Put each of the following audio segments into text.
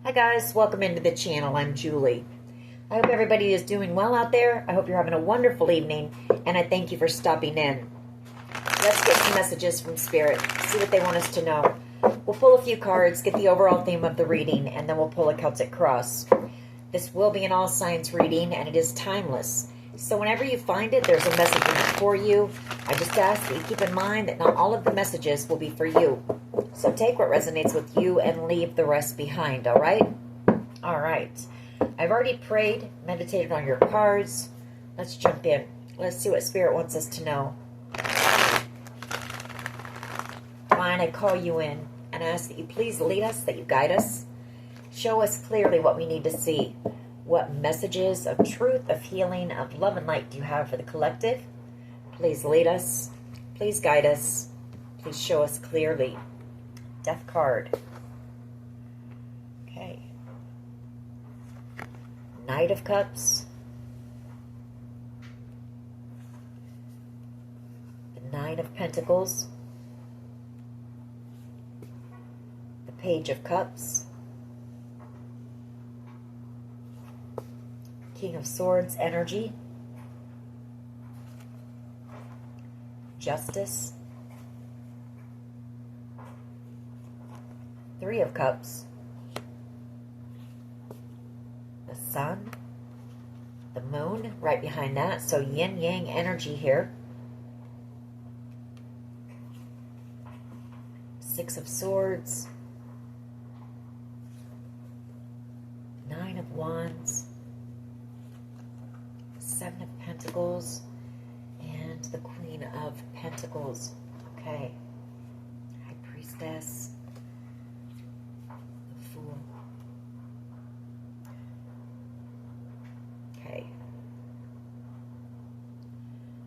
Hi guys, welcome into the channel. I'm Julie. I hope everybody is doing well out there. I hope you're having a wonderful evening, and I thank you for stopping in. Let's get some messages from Spirit, see what they want us to know. We'll pull a few cards, get the overall theme of the reading, and then we'll pull a Celtic cross. This will be an all signs reading, and it is timeless. So whenever you find it, there's a message in it for you. I just ask that you keep in mind that not all of the messages will be for you. So take what resonates with you and leave the rest behind, all right? All right. I've already prayed, meditated on your cards. Let's jump in. Let's see what Spirit wants us to know. Divine, I call you in and ask that you please lead us, that you guide us. Show us clearly what we need to see. What messages of truth, of healing, of love and light do you have for the collective? Please lead us. Please guide us. Please show us clearly. Death card. Okay. Knight of Cups. The Nine of Pentacles. The Page of Cups. King of Swords energy. Justice. Three of Cups. The Sun. The Moon right behind that. So yin-yang energy here. Six of Swords. Nine of Wands. Seven of Pentacles. And the Queen of Pentacles. Okay. High Priestess. Fool. Okay.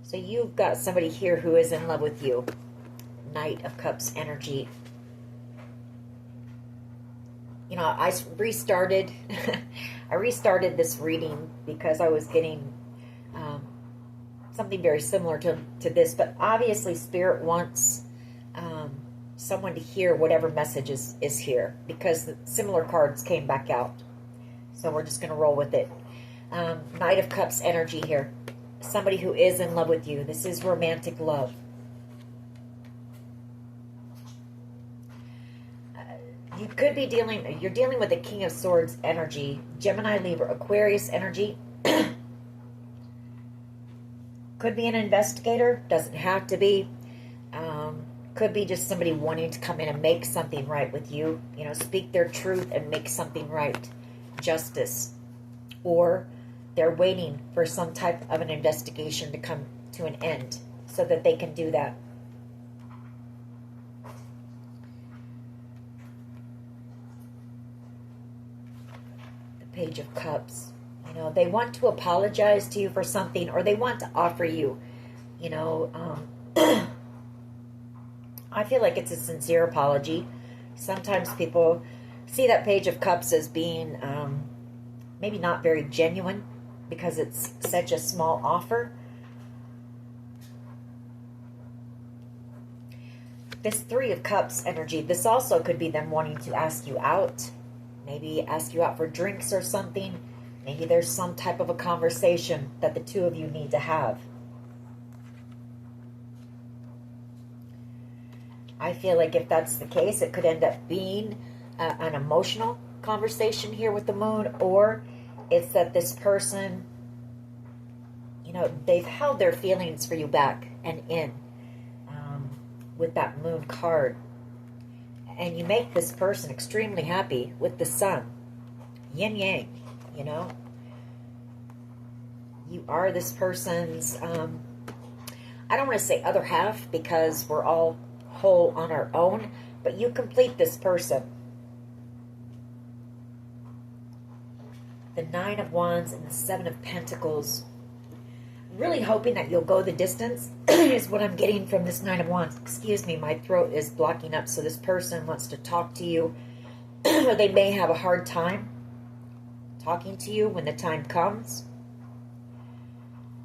So you've got somebody here who is in love with you. Knight of Cups energy. You know, I restarted this reading because I was getting something very similar to this, but obviously Spirit wants someone to hear whatever message is here, because the similar cards came back out. So we're just going to roll with it. Knight of Cups energy here. Somebody who is in love with you. This is romantic love. You could be you're dealing with the King of Swords energy. Gemini, Libra, Aquarius energy. Could be an investigator. Doesn't have to be. Could be just somebody wanting to come in and make something right with you. You know, speak their truth and make something right. Justice. Or they're waiting for some type of an investigation to come to an end so that they can do that. The Page of Cups. You know, they want to apologize to you for something, or they want to offer you, you know, I feel like it's a sincere apology. Sometimes people see that Page of Cups as being maybe not very genuine because it's such a small offer. This Three of Cups energy, this also could be them wanting to ask you out. Maybe ask you out for drinks or something. Maybe there's some type of a conversation that the two of you need to have. I feel like if that's the case, it could end up being an emotional conversation here with the Moon, or it's that this person, you know, they've held their feelings for you back and in with that Moon card. And you make this person extremely happy with the Sun. Yin-yang, you know. You are this person's, I don't want to say other half, because we're all whole on our own, but you complete this person. The Nine of Wands and the Seven of Pentacles. Really hoping that you'll go the distance is what I'm getting from this Nine of Wands. Excuse me, my throat is blocking up, so this person wants to talk to you. Or they may have a hard time talking to you when the time comes.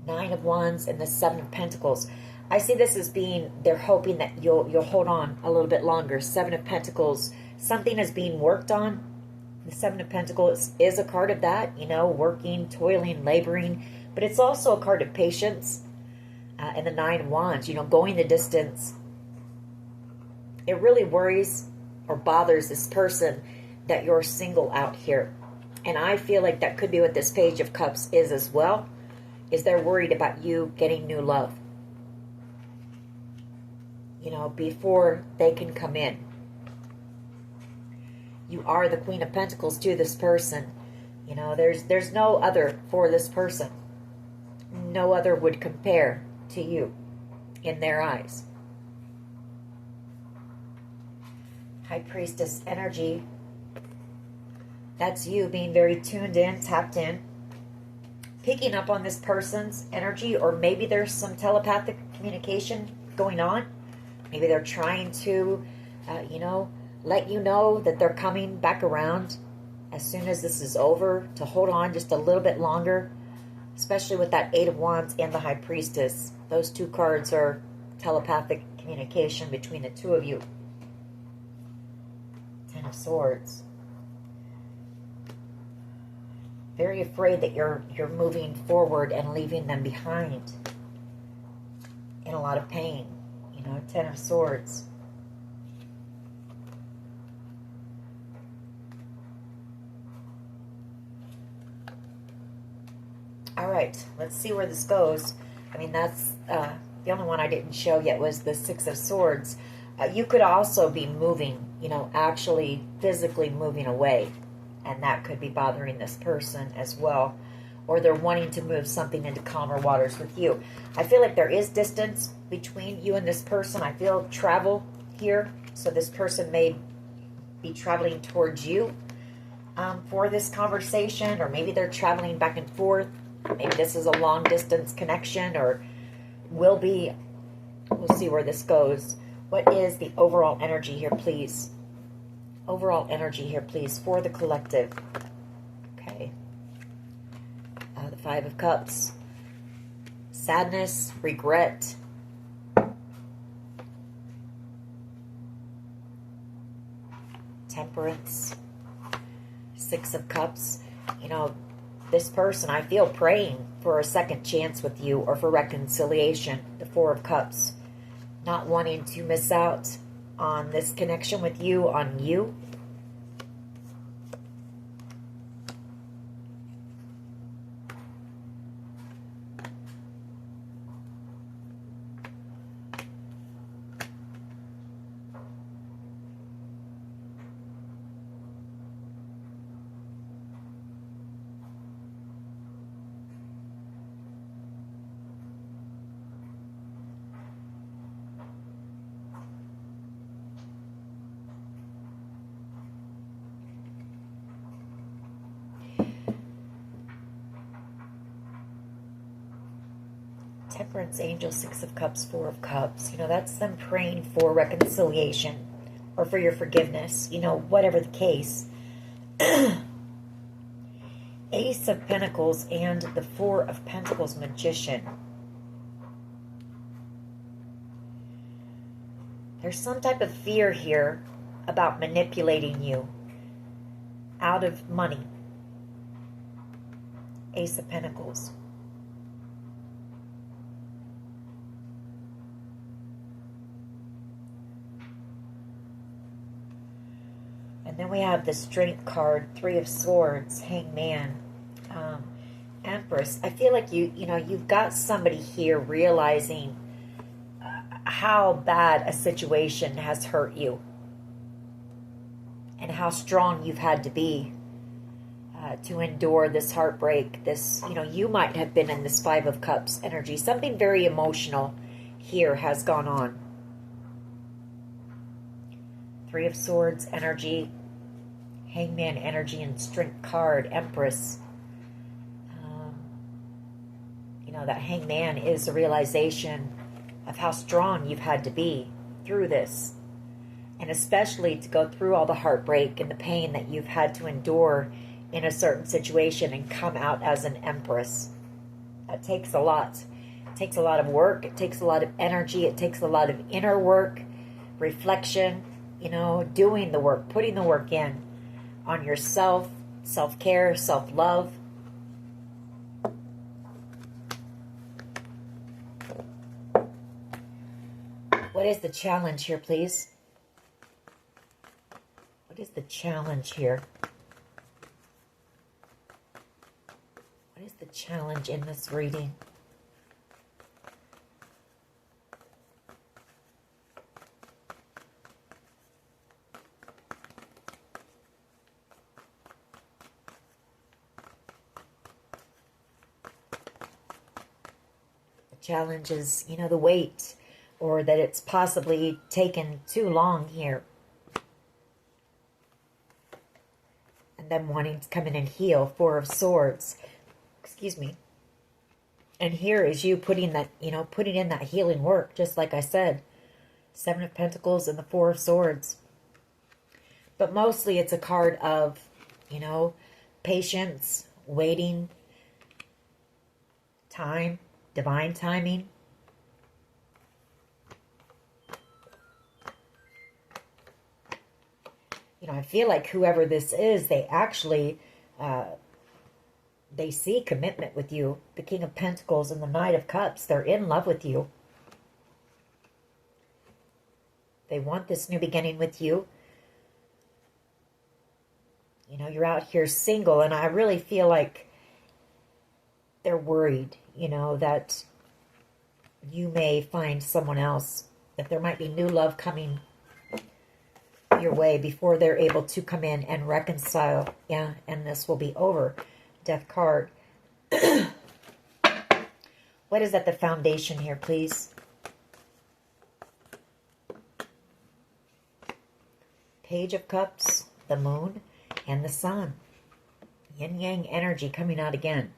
Nine of Wands and the Seven of Pentacles. I see this as being, they're hoping that you'll hold on a little bit longer. Seven of Pentacles, something is being worked on. The Seven of Pentacles is a card of that, you know, working, toiling, laboring, but it's also a card of patience. And the Nine of Wands, you know, going the distance. It really worries or bothers this person that you're single out here. And I feel like that could be what this Page of Cups is as well, is they're worried about you getting new love, you know, before they can come in. You are the Queen of Pentacles to this person. You know, there's no other for this person. No other would compare to you in their eyes. High Priestess energy. That's you being very tuned in, tapped in, picking up on this person's energy, or maybe there's some telepathic communication going on. Maybe they're trying to, you know, let you know that they're coming back around as soon as this is over, to hold on just a little bit longer, especially with that Eight of Wands and the High Priestess. Those two cards are telepathic communication between the two of you. Ten of Swords. Very afraid that you're moving forward and leaving them behind. In a lot of pain. You know, Ten of Swords. All right, let's see where this goes. I mean, that's the only one I didn't show yet was the Six of Swords. You could also be moving, you know, actually physically moving away. And that could be bothering this person as well. Or they're wanting to move something into calmer waters with you. I feel like there is distance between you and this person. I feel travel here. So this person may be traveling towards you for this conversation. Or maybe they're traveling back and forth. Maybe this is a long distance connection, or will be. We'll see where this goes. What is the overall energy here, please? Overall energy here, please, for the collective. Okay. The Five of Cups. Sadness, regret. Temperance. Six of Cups. You know, this person, I feel, praying for a second chance with you or for reconciliation. The Four of Cups. Not wanting to miss out on this connection with you, on you. Temperance, Angel, Six of Cups, Four of Cups. You know, that's them praying for reconciliation or for your forgiveness. You know, whatever the case. Ace of Pentacles and the Four of Pentacles, Magician. There's some type of fear here about manipulating you out of money. Ace of Pentacles. And then we have the Strength card, Three of Swords, Hangman, Empress. I feel like you've got somebody here realizing how bad a situation has hurt you and how strong you've had to be to endure this heartbreak. This, you might have been in this Five of Cups energy. Something very emotional here has gone on. Three of Swords energy, Hangman energy, and Strength card, Empress. That Hangman is a realization of how strong you've had to be through this. And especially to go through all the heartbreak and the pain that you've had to endure in a certain situation and come out as an Empress. That takes a lot. It takes a lot of work. It takes a lot of energy. It takes a lot of inner work, reflection, doing the work, putting the work in. on yourself, self-care, self-love. What is the challenge here, please? What is the challenge here? What is the challenge in this reading? The challenge is, you know, the wait, or that it's possibly taken too long here. And them wanting to come in and heal. Four of Swords. Excuse me. And here is you putting that, you know, putting in that healing work, just like I said. Seven of Pentacles and the Four of Swords. But mostly it's a card of, you know, patience, waiting, time, divine timing. You know, I feel like whoever this is, they actually, they see commitment with you. The King of Pentacles and the Knight of Cups, they're in love with you. They want this new beginning with you. You know, you're out here single, and I really feel like they're worried, you know, that you may find someone else, that there might be new love coming your way before they're able to come in and reconcile. Yeah, and this will be over. Death card. What is at the foundation here, please? Page of Cups, the Moon, and the Sun. Yin-yang energy coming out again.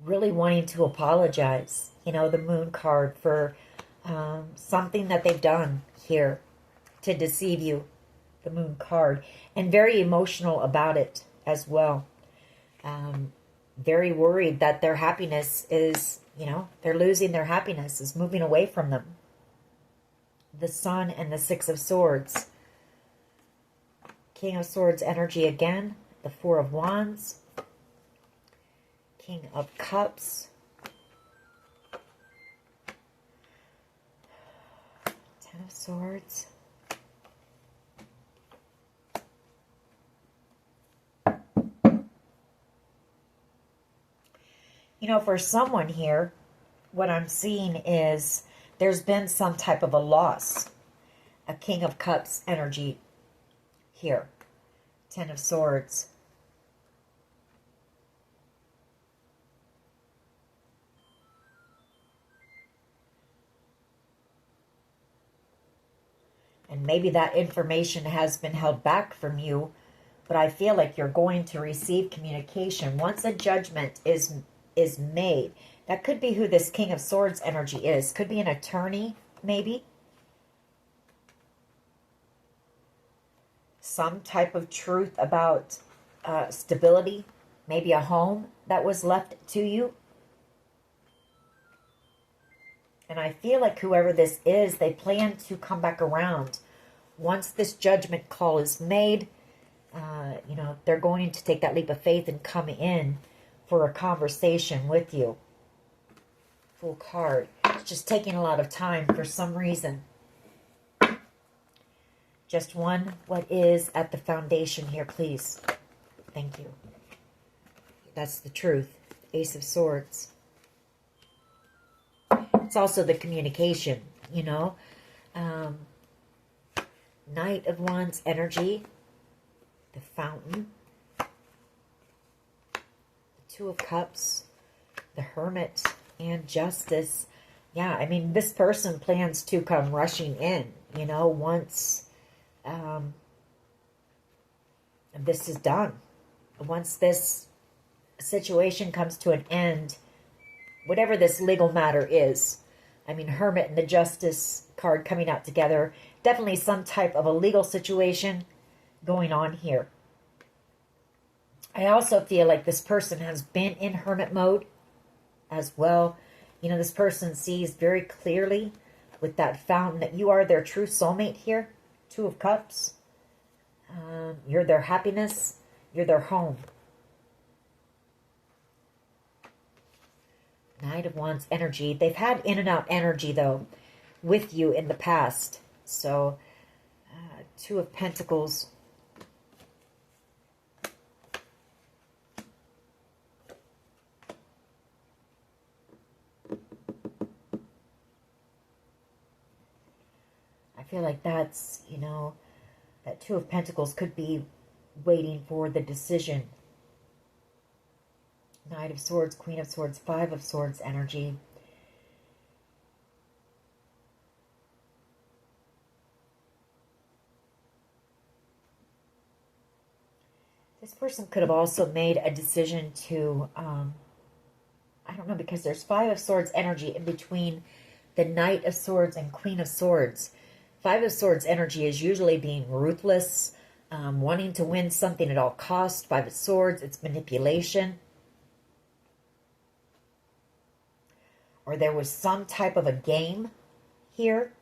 Really wanting to apologize. You know, the Moon card for something that they've done here to deceive you. The Moon card. And very emotional about it as well. Very worried that their happiness is, you know, they're losing their happiness, is moving away from them. The Sun and the Six of Swords. King of Swords energy again. The Four of Wands. King of Cups. Ten of Swords. You know, for someone here, what I'm seeing is there's been some type of a loss. A King of Cups energy here. Ten of Swords. And maybe that information has been held back from you, but I feel like you're going to receive communication. Once a judgment is made, that could be who this King of Swords energy is. Could be an attorney, maybe. Some type of truth about stability. Maybe a home that was left to you. And I feel like whoever this is, they plan to come back around. Once this judgment call is made, you know, they're going to take that leap of faith and come in for a conversation with you. Full card. It's just taking a lot of time for some reason. Just one. What is at the foundation here, please? Thank you. That's the truth. Ace of Swords. It's also the communication, you know. Knight of Wands energy. The Fountain. The Two of Cups. The Hermit. And Justice. Yeah, I mean, this person plans to come rushing in, you know, once this is done. Once this situation comes to an end, whatever this legal matter is. I mean, Hermit and the Justice card coming out together. Definitely some type of a legal situation going on here. I also feel like this person has been in Hermit mode as well. You know, this person sees very clearly with that fountain, that you are their true soulmate here. Two of Cups. You're their happiness. You're their home. Knight of Wands energy. They've had in and out energy, though, with you in the past. So, Two of Pentacles. I feel like that's, you know, that Two of Pentacles could be waiting for the decision. Knight of Swords, Queen of Swords, Five of Swords energy. This person could have also made a decision to, I don't know, because there's Five of Swords energy in between the Knight of Swords and Queen of Swords. Five of Swords energy is usually being ruthless, wanting to win something at all costs. Five of Swords, it's manipulation. Or there was some type of a game here.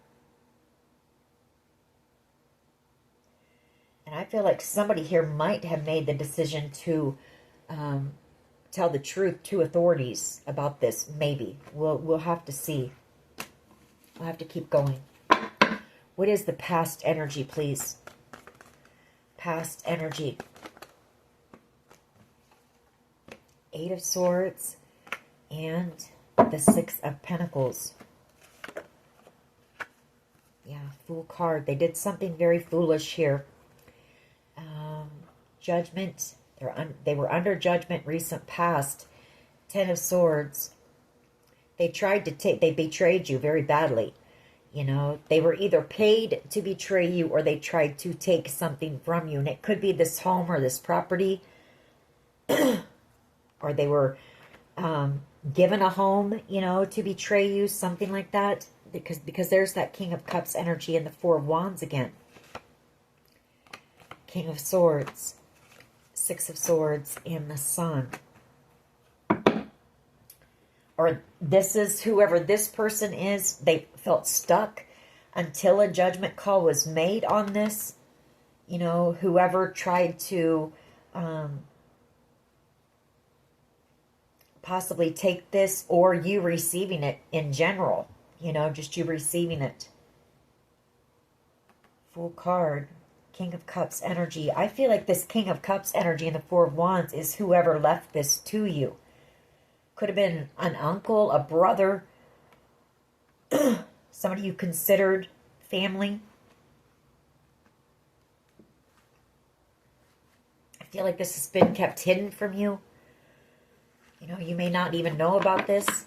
And I feel like somebody here might have made the decision to tell the truth to authorities about this. Maybe. We'll have to see. We'll have to keep going. What is the past energy, please? Past energy. Eight of Swords and the Six of Pentacles. Yeah, Fool card. They did something very foolish here. Judgment. They were under judgment recent past. Ten of Swords. They tried to take, they betrayed you very badly. You know, they were either paid to betray you or they tried to take something from you. And it could be this home or this property. Or they were given a home, you know, to betray you, something like that. Because there's that King of Cups energy and the Four of Wands again. King of Swords, Six of Swords, and the Sun. Or this is whoever this person is, they felt stuck until a judgment call was made on this. You know, whoever tried to possibly take this, or you receiving it in general. You know, just you receiving it. Fool card. King of Cups energy. I feel like this King of Cups energy and the Four of Wands is whoever left this to you. Could have been an uncle, a brother, somebody you considered family. I feel like this has been kept hidden from you. You know, you may not even know about this.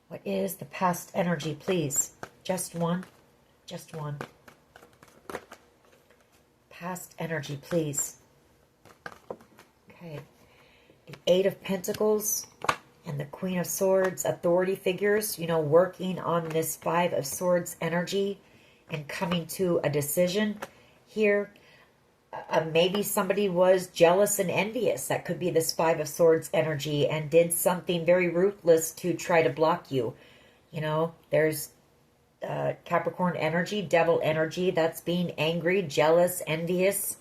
What is the past energy, please? Just one. Just one. Past energy, please. Okay. The Eight of Pentacles and the Queen of Swords, authority figures, you know, working on this Five of Swords energy and coming to a decision here. Maybe somebody was jealous and envious. That could be this Five of Swords energy and did something very ruthless to try to block you. You know, there's Capricorn energy, devil energy. That's being angry, jealous, envious.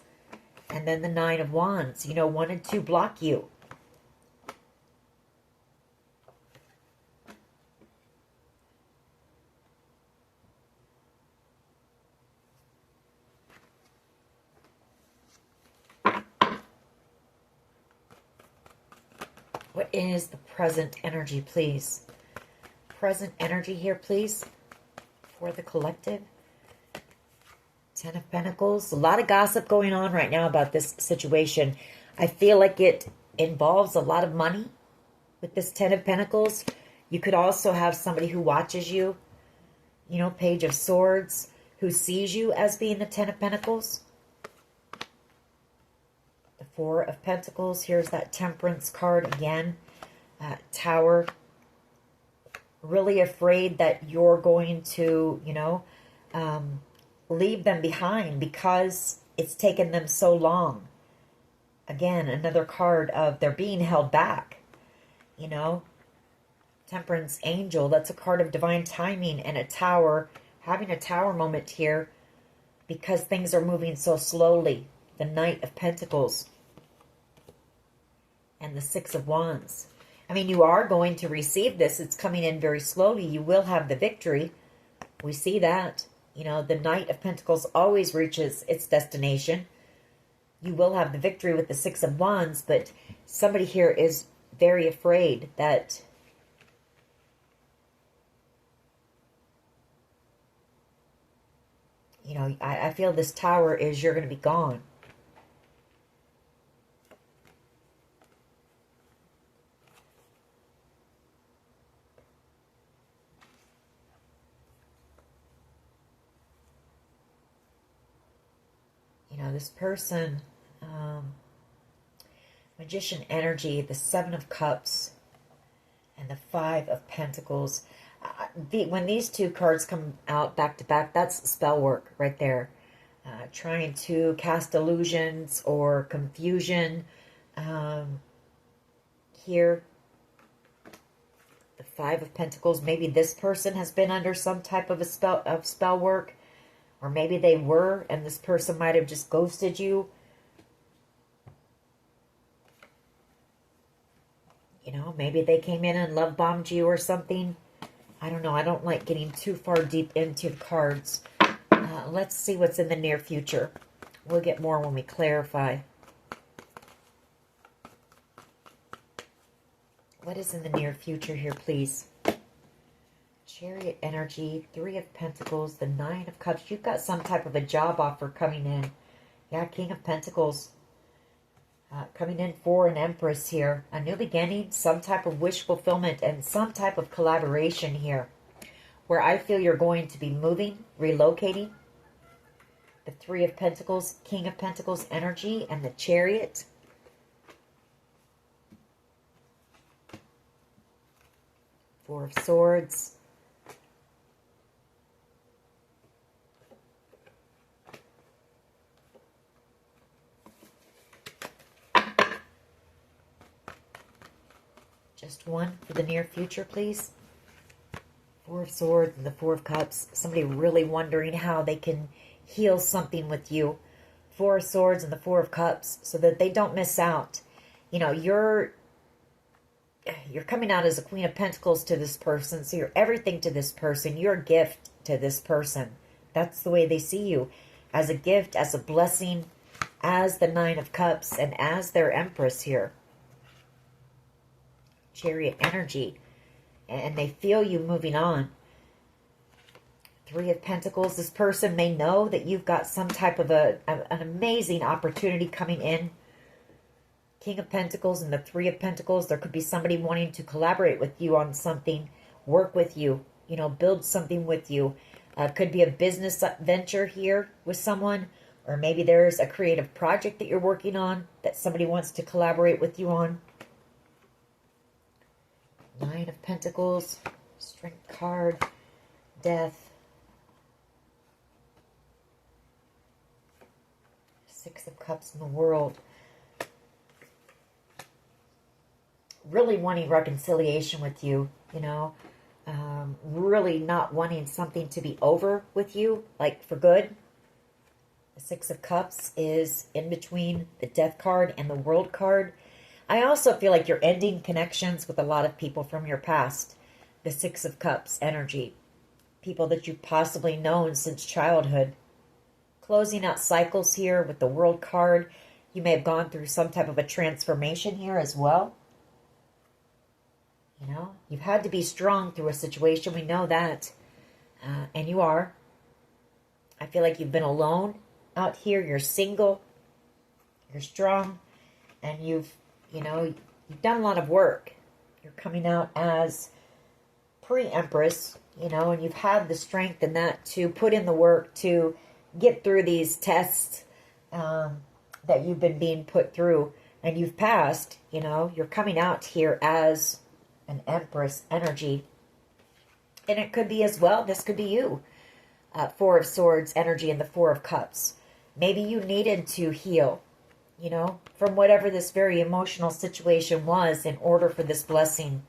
And then the Nine of Wands, you know, wanted to block you. What is the present energy, please? Present energy here, please, for the collective. Ten of Pentacles. A lot of gossip going on right now about this situation. I feel like it involves a lot of money with this Ten of Pentacles. You could also have somebody who watches you, you know, Page of Swords, who sees you as being the Ten of Pentacles. The Four of Pentacles. Here's that Temperance card again. Tower. Really afraid that you're going to, you know, leave them behind because it's taken them so long. Again, another card of they're being held back, you know. Temperance angel, that's a card of divine timing, and a tower, having a tower moment here because things are moving so slowly. The Knight of Pentacles and the Six of Wands. I mean, you are going to receive this. It's coming in very slowly. You will have the victory. We see that. You know, the Knight of Pentacles always reaches its destination. You will have the victory with the Six of Wands, but somebody here is very afraid that you know, I feel this tower is you're going to be gone. You know, this person, Magician energy, the Seven of Cups, and the Five of Pentacles. When these two cards come out back to back, that's spell work right there. Trying to cast illusions or confusion. Here, the Five of Pentacles. Maybe this person has been under some type of a spell work, or maybe they were, and this person might have just ghosted you. You know, maybe they came in and love bombed you or something. I don't know. I don't like getting too far deep into the cards. Let's see what's in the near future. We'll get more when we clarify. What is in the near future here, please? Chariot energy, Three of Pentacles, the Nine of Cups. You've got some type of a job offer coming in. Yeah, King of Pentacles. Coming in for an Empress here. A new beginning, some type of wish fulfillment, and some type of collaboration here. Where I feel you're going to be moving, relocating. The Three of Pentacles, King of Pentacles energy, and the Chariot. Four of Swords. Just one for the near future, please. Four of Swords and the Four of Cups. Somebody really wondering how they can heal something with you. Four of Swords and the Four of Cups, so that they don't miss out. You know, you're coming out as a Queen of Pentacles to this person, so you're everything to this person. You're a gift to this person. That's the way they see you. As a gift, as a blessing, as the Nine of Cups, and as their Empress here. Chariot energy, and they feel you moving on. Three of Pentacles, this person may know that you've got some type of an amazing opportunity coming in. King of Pentacles and the Three of Pentacles, there could be somebody wanting to collaborate with you on something, work with you, you know, build something with you. Could be a business venture here with someone, or maybe there's a creative project that you're working on that somebody wants to collaborate with you on. Nine of Pentacles, Strength card, Death, Six of Cups in the World. Really wanting reconciliation with you, you know. Really not wanting something to be over with you, like for good. The Six of Cups is in between the Death card and the World card. I also feel like you're ending connections with a lot of people from your past. The Six of Cups energy. People that you've possibly known since childhood. Closing out cycles here with the World card. You may have gone through some type of a transformation here as well. You know, you've had to be strong through a situation. We know that. And you are. I feel like you've been alone out here. You're single. You're strong. And you've done a lot of work. You're coming out as pre-Empress, you know, and you've had the strength in that to put in the work to get through these tests that you've been being put through. And you've passed, you know. You're coming out here as an Empress energy. And it could be as well, this could be you. Four of Swords energy and the Four of Cups. Maybe you needed to heal, you know, from whatever this very emotional situation was in order for this blessing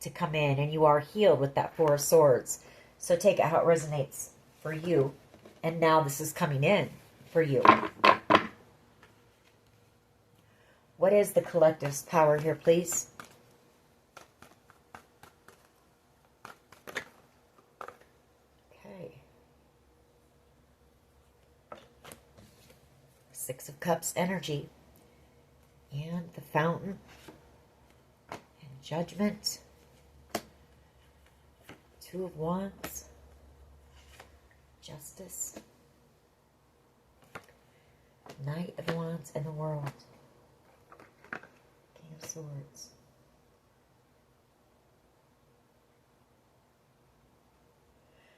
to come in, and you are healed with that Four of Swords. So take it how it resonates for you. And now this is coming in for you. What is the collective's power here, please? Okay. Six of Cups energy. And the Fountain. And Judgment. Two of Wands. Justice. Knight of Wands and the World. King of Swords.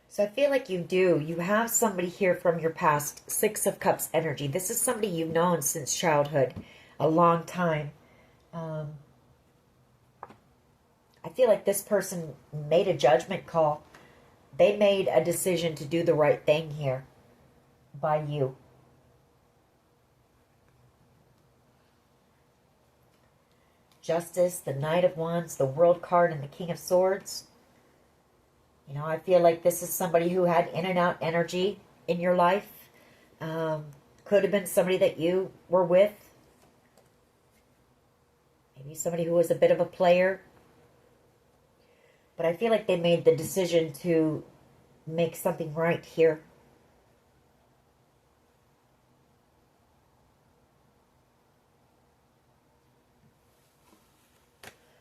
So I feel like you have somebody here from your past. Six of Cups energy. This is somebody you've known since childhood. A long time. I feel like this person made a judgment call. They made a decision to do the right thing here by you. Justice, the Knight of Wands, the World card, and the King of Swords. You know, I feel like this is somebody who had in and out energy in your life. Could have been somebody that you were with. Maybe somebody who was a bit of a player. But I feel like they made the decision to make something right here.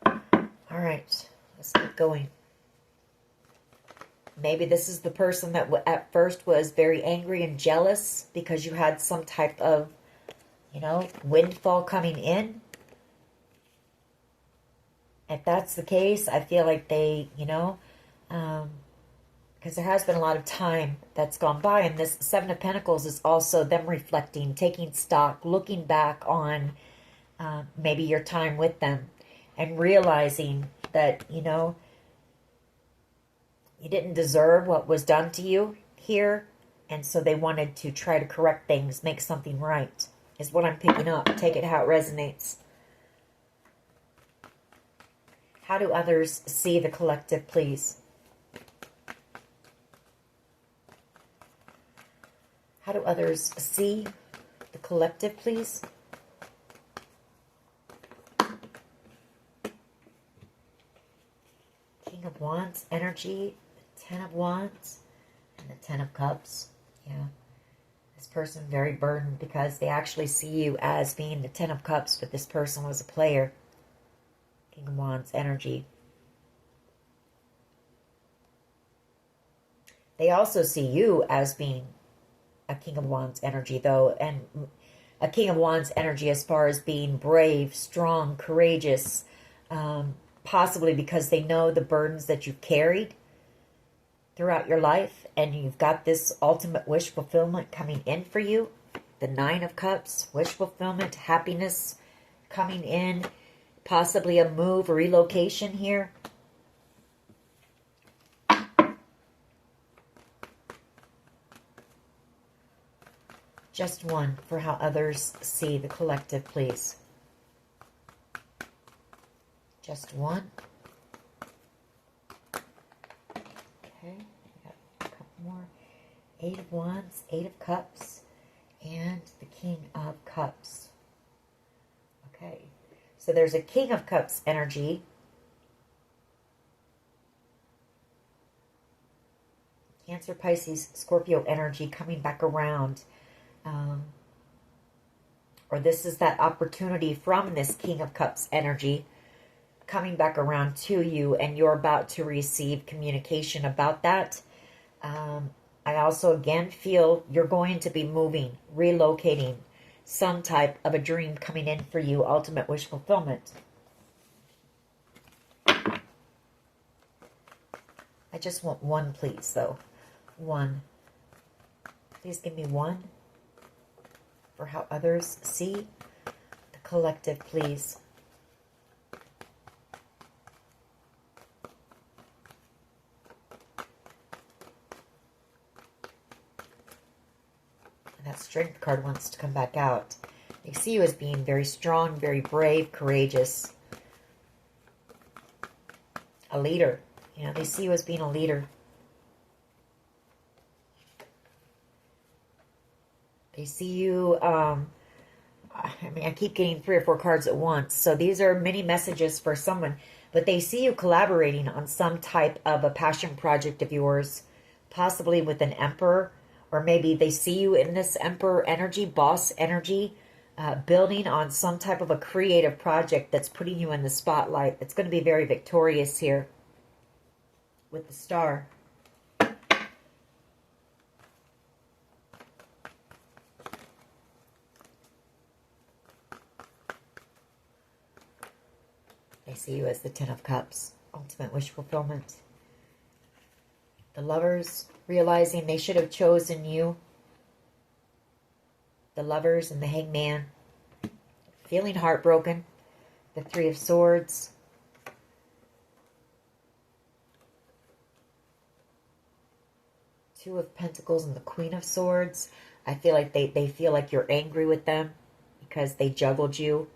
All right, let's keep going. Maybe this is the person that at first was very angry and jealous because you had some type of, you know, windfall coming in. If that's the case, I feel like they, you know, because there has been a lot of time that's gone by, and this Seven of Pentacles is also them reflecting, taking stock, looking back on maybe your time with them, and realizing that, you know, you didn't deserve what was done to you here, and so they wanted to try to correct things, make something right, is what I'm picking up. Take it how it resonates. How do others see the collective, please? How do others see the collective, please? King of Wands energy, the Ten of Wands, and the Ten of Cups. Yeah. This person very burdened because they actually see you as being the Ten of Cups, but this person was a player. King of Wands energy. They also see you as being a King of Wands energy, though, and a King of Wands energy as far as being brave, strong, courageous, possibly because they know the burdens that you've carried throughout your life, and you've got this ultimate wish fulfillment coming in for you. The Nine of Cups, wish fulfillment, happiness coming in. Possibly a move, a relocation here. Just one for how others see the collective, please. Just one. Okay, we got a couple more. Eight of Wands, Eight of Cups, and the King of Cups. Okay. So there's a King of Cups energy. Cancer, Pisces, Scorpio energy coming back around. Or this is that opportunity from this King of Cups energy coming back around to you, and you're about to receive communication about that. I also, again, feel you're going to be moving, relocating, some type of a dream coming in for you, ultimate wish fulfillment. I just want one, please, though. One. Please give me one for how others see the collective, please. That Strength card wants to come back out. They see you as being very strong, very brave, courageous. a leader. You know, they see you as being a leader. They see you, I mean, I keep getting 3 or 4 cards at once. So these are many messages for someone. But they see you collaborating on some type of a passion project of yours, possibly with an emperor. Or maybe they see you in this emperor energy, boss energy, building on some type of a creative project that's putting you in the spotlight. It's going to be very victorious here with the star. They see you as the Ten of Cups, ultimate wish fulfillment. The Lovers, realizing they should have chosen you. The Lovers and the Hangman, feeling heartbroken. The Three of Swords. Two of Pentacles and the Queen of Swords. I feel like they feel like you're angry with them because they juggled you.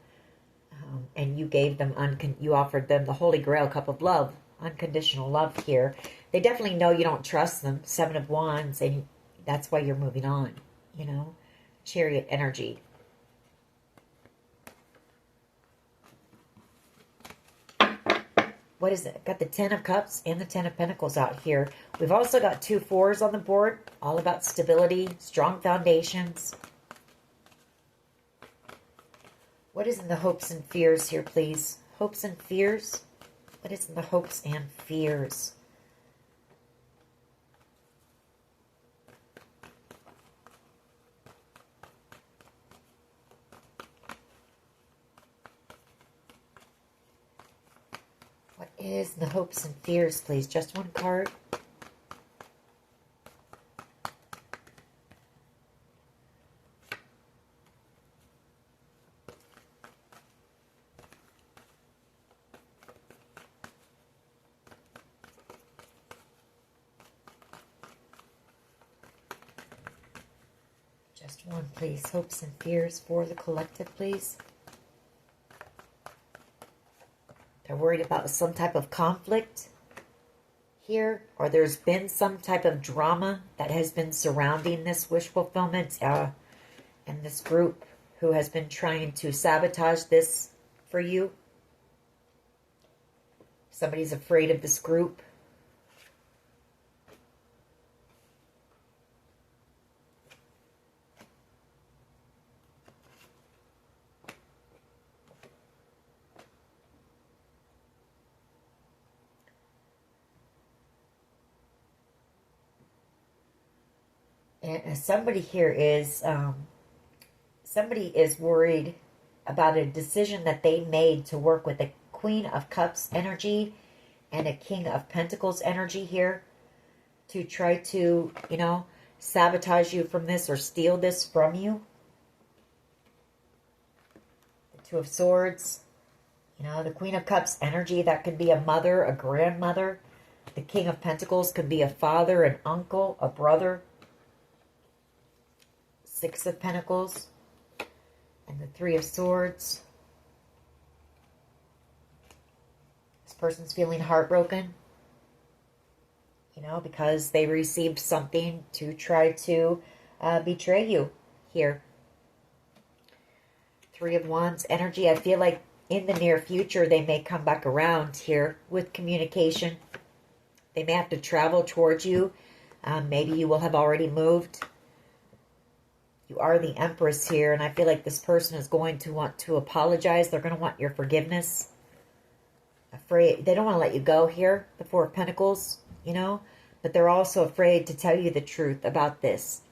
And you gave them, you offered them the Holy Grail cup of love, unconditional love here. They definitely know you don't trust them. 7 of Wands, and that's why you're moving on, you know. Chariot energy. What is it? I've got the 10 of Cups and the 10 of Pentacles out here. We've also got 2 4s on the board, all about stability, strong foundations. What is in the hopes and fears here, please? Hopes and fears? What is in the hopes and fears? What is in the hopes and fears, please? Just one card. Just one, please. Hopes and fears for the collective, please. They're worried about some type of conflict here, or there's been some type of drama that has been surrounding this wish fulfillment and this group who has been trying to sabotage this for you. Somebody's afraid of this group. And somebody here is, somebody is worried about a decision that they made to work with a Queen of Cups energy and a King of Pentacles energy here to try to, you know, sabotage you from this or steal this from you. The Two of Swords, you know, the Queen of Cups energy, that could be a mother, a grandmother. The King of Pentacles could be a father, an uncle, a brother. 6 of Pentacles and the 3 of Swords. This person's feeling heartbroken, you know, because they received something to try to betray you here. 3 of Wands energy. I feel like in the near future they may come back around here with communication. They may have to travel towards you. Maybe you will have already moved. You are the Empress here, and I feel like this person is going to want to apologize. They're going to want your forgiveness. Afraid, they don't want to let you go here, the 4 of Pentacles, you know, but they're also afraid to tell you the truth about this.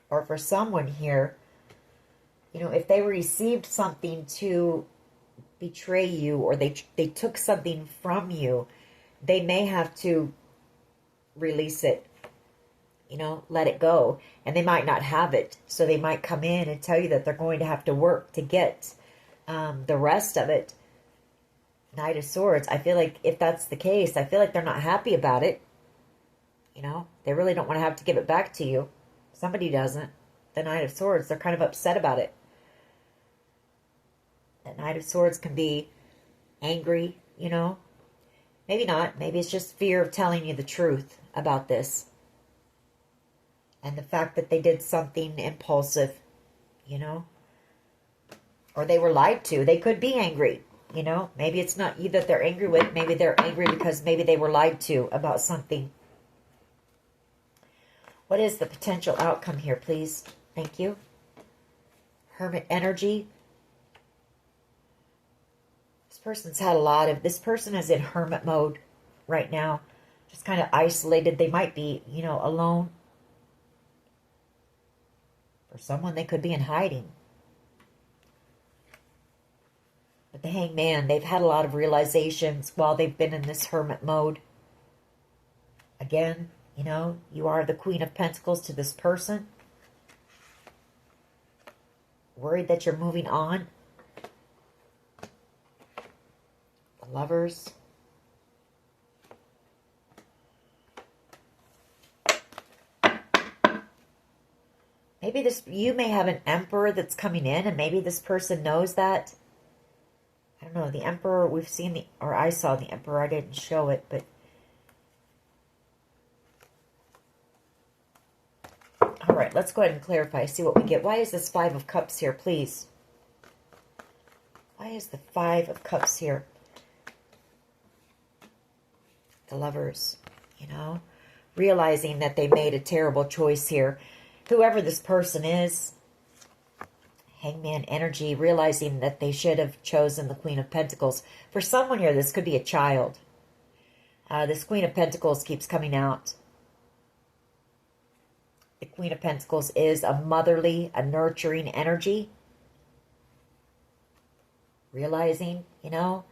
Or for someone here, you know, if they received something to betray you, or they took something from you, they may have to release it, you know, let it go, and they might not have it, so they might come in and tell you that they're going to have to work to get the rest of it. Knight of Swords. I feel like if that's the case, I feel like they're not happy about it, you know, they really don't want to have to give it back to you. Somebody doesn't. The Knight of Swords, they're kind of upset about it. That Knight of Swords can be angry, you know. Maybe not. Maybe it's just fear of telling you the truth about this. And the fact that they did something impulsive, you know. Or they were lied to. They could be angry, you know. Maybe it's not you that they're angry with. Maybe they're angry because maybe they were lied to about something. What is the potential outcome here, please? Thank you. Hermit energy. This person's had a lot of... This person is in hermit mode right now. Just kind of isolated. They might be, you know, alone. For someone, they could be in hiding. But the Hangman, they've had a lot of realizations while they've been in this hermit mode. Again, you know, you are the Queen of Pentacles to this person. Worried that you're moving on. The Lovers. Maybe this, you may have an Emperor that's coming in, and maybe this person knows that. I don't know, the Emperor, we've seen the, or I saw the Emperor, I didn't show it, but. All right, let's go ahead and clarify, see what we get. Why is this Five of Cups here, please? Why is the Five of Cups here? The Lovers, you know, realizing that they made a terrible choice here. Whoever this person is, Hangman energy, realizing that they should have chosen the Queen of Pentacles. For someone here, this could be a child. This Queen of Pentacles keeps coming out. The Queen of Pentacles is a motherly, a nurturing energy. Realizing, you know,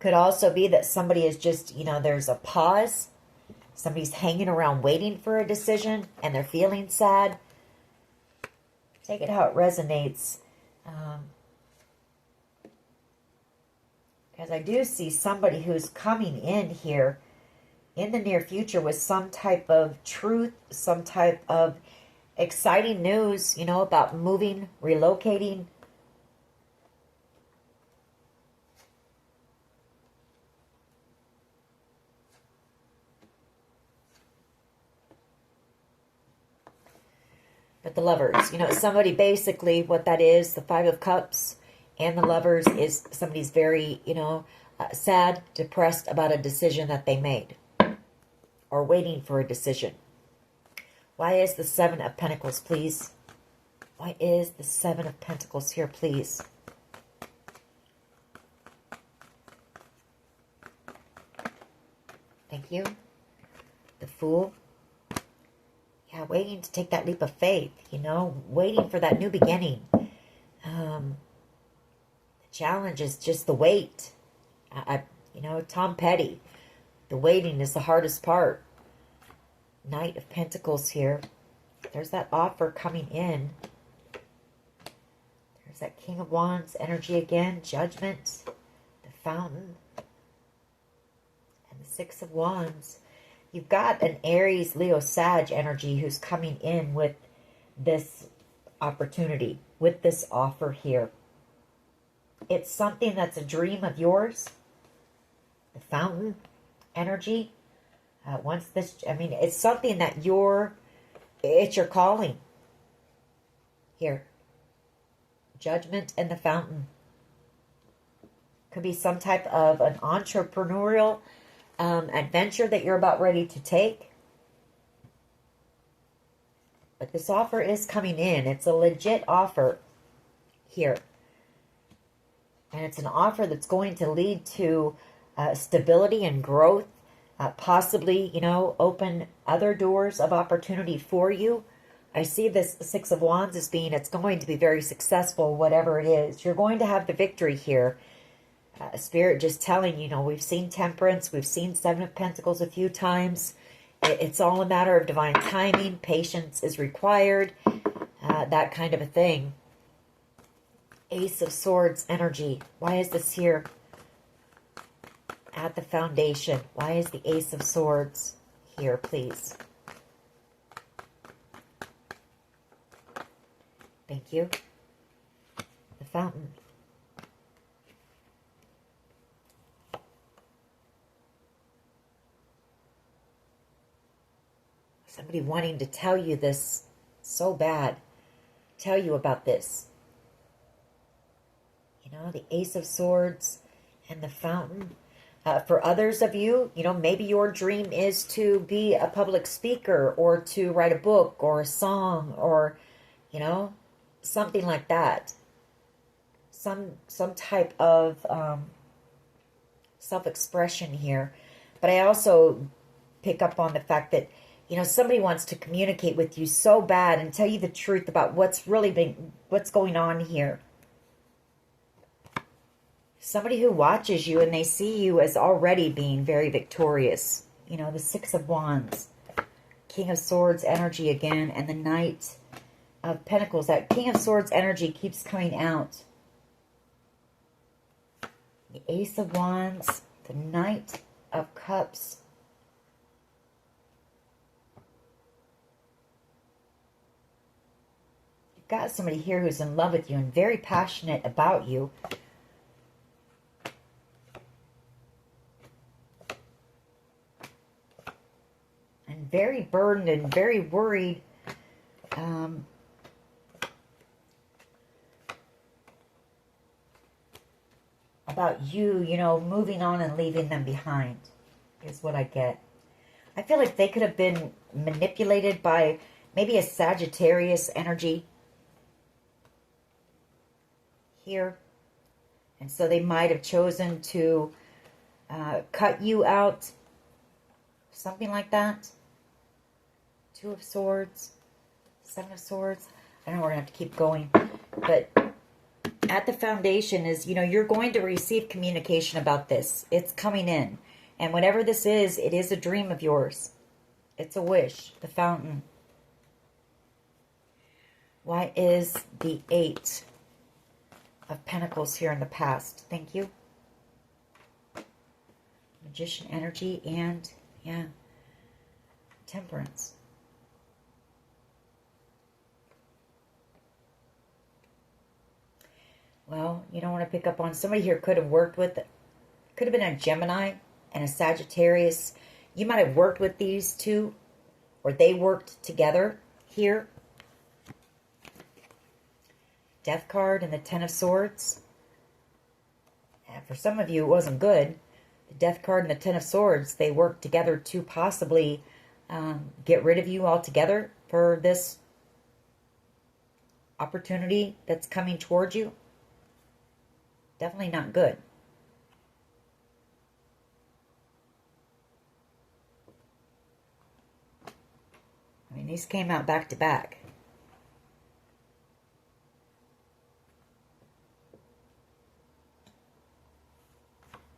could also be that somebody is just, you know, there's a pause. Somebody's hanging around waiting for a decision and they're feeling sad. Take it how it resonates. Because I do see somebody who's coming in here in the near future with some type of truth, some type of exciting news, you know, about moving, relocating. But the Lovers, you know, somebody basically, what that is, the Five of Cups and the Lovers is somebody's very, you know, sad, depressed about a decision that they made. Or waiting for a decision. Why is the Seven of Pentacles, please? Why is the Seven of Pentacles here, please? Thank you. The Fool. Yeah, waiting to take that leap of faith, you know, waiting for that new beginning. The challenge is just the wait. You know, Tom Petty, the waiting is the hardest part. Knight of Pentacles here. There's that offer coming in. There's that King of Wands energy again. Judgment. The Fountain. And the Six of Wands. You've got an Aries, Leo, Sag energy who's coming in with this opportunity, with this offer here. It's something that's a dream of yours. The Fountain energy. Once this, I mean, it's something that it's your calling. Here. Judgment and the Fountain. Could be some type of an entrepreneurial adventure that you're about ready to take. But this offer is coming in. It's a legit offer here. And it's an offer that's going to lead to stability and growth. Possibly, you know, open other doors of opportunity for you. I see this Six of Wands as being, it's going to be very successful, whatever it is. You're going to have the victory here. Spirit just telling you, know, we've seen Temperance, we've seen Seven of Pentacles a few times. It's all a matter of divine timing. Patience is required. That kind of a thing. Ace of Swords energy. Why is this here? At the foundation, why is the Ace of Swords here, please? Thank you. The Fountain. Somebody wanting to tell you this so bad. Tell you about this. You know, the Ace of Swords and the Fountain. For others of you, you know, maybe your dream is to be a public speaker or to write a book or a song or, you know, something like that. Some type of self-expression here. But I also pick up on the fact that, you know, somebody wants to communicate with you so bad and tell you the truth about what's going on here. Somebody who watches you and they see you as already being very victorious. You know, the Six of Wands, King of Swords energy again, and the Knight of Pentacles. That King of Swords energy keeps coming out. The Ace of Wands, the Knight of Cups. You've got somebody here who's in love with you and very passionate about you. And very burdened and very worried about you know, moving on and leaving them behind is what I get. I feel like they could have been manipulated by maybe a Sagittarius energy here. And so they might have chosen to cut you out. Something like that. Two of Swords. Seven of Swords. I know we're going to have to keep going. But at the foundation is, you know, you're going to receive communication about this. It's coming in. And whatever this is, it is a dream of yours. It's a wish. The Fountain. Why is the Eight of Pentacles here in the past? Thank you. Magician energy and, yeah, Temperance. Well, you don't want to pick up on somebody here could have worked with, could have been a Gemini and a Sagittarius. You might have worked with these two, or they worked together here. Death card and the Ten of Swords. And for some of you, it wasn't good. The Death card and the Ten of Swords, they worked together to possibly get rid of you altogether for this opportunity that's coming towards you. Definitely not good. I mean, these came out back to back.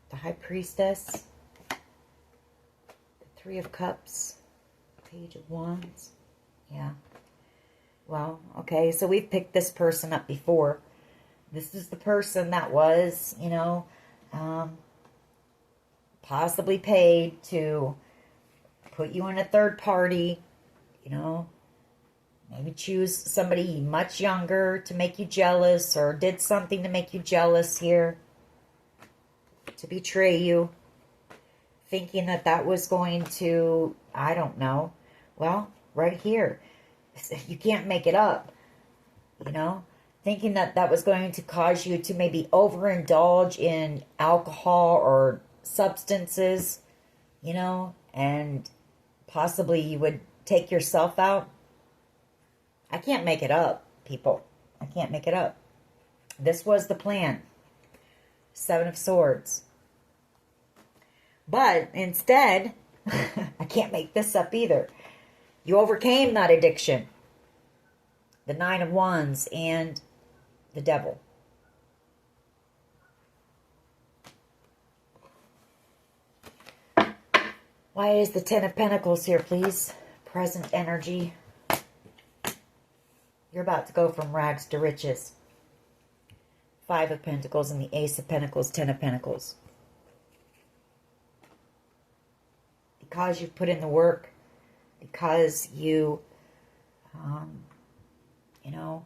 The High Priestess. The Three of Cups. Page of Wands. Yeah. Well, okay, so we've picked this person up before. This is the person that was, you know, possibly paid to put you in a third party, you know, maybe choose somebody much younger to make you jealous, or did something to make you jealous here, to betray you, thinking that that was going to, I don't know. Well, right here, you can't make it up, you know. Thinking that that was going to cause you to maybe overindulge in alcohol or substances, you know, and possibly you would take yourself out. I can't make it up, people. I can't make it up. This was the plan. Seven of Swords. But instead, I can't make this up either. You overcame that addiction. The Nine of Wands and the Devil. Why is the Ten of Pentacles here, please? Present energy. You're about to go from rags to riches. Five of Pentacles and the Ace of Pentacles, Ten of Pentacles. because you put in the work, because you, you know,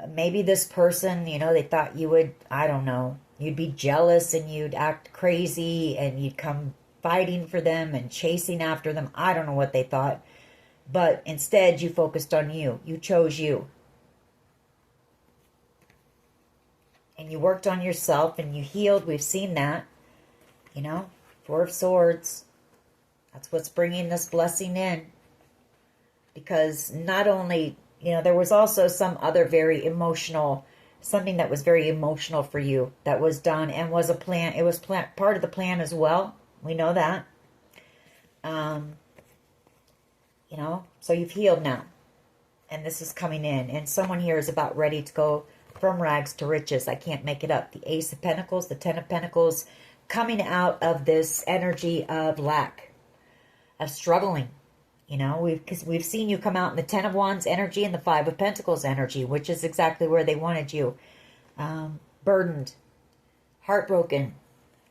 maybe this person, you know, they thought you would, I don't know, you'd be jealous and you'd act crazy and you'd come fighting for them and chasing after them. I don't know what they thought. But instead, you focused on you. You chose you. And you worked on yourself and you healed. We've seen that. You know, Four of Swords. That's what's bringing this blessing in. Because not only, you know, there was also some other very emotional, something that was very emotional for you that was done and was a plan. It was part of the plan as well. We know that. You know, so you've healed now. And this is coming in. And someone here is about ready to go from rags to riches. I can't make it up. The Ace of Pentacles, the Ten of Pentacles, coming out of this energy of lack, of struggling. You know, because we've seen you come out in the Ten of Wands energy and the Five of Pentacles energy, which is exactly where they wanted you. Burdened, heartbroken,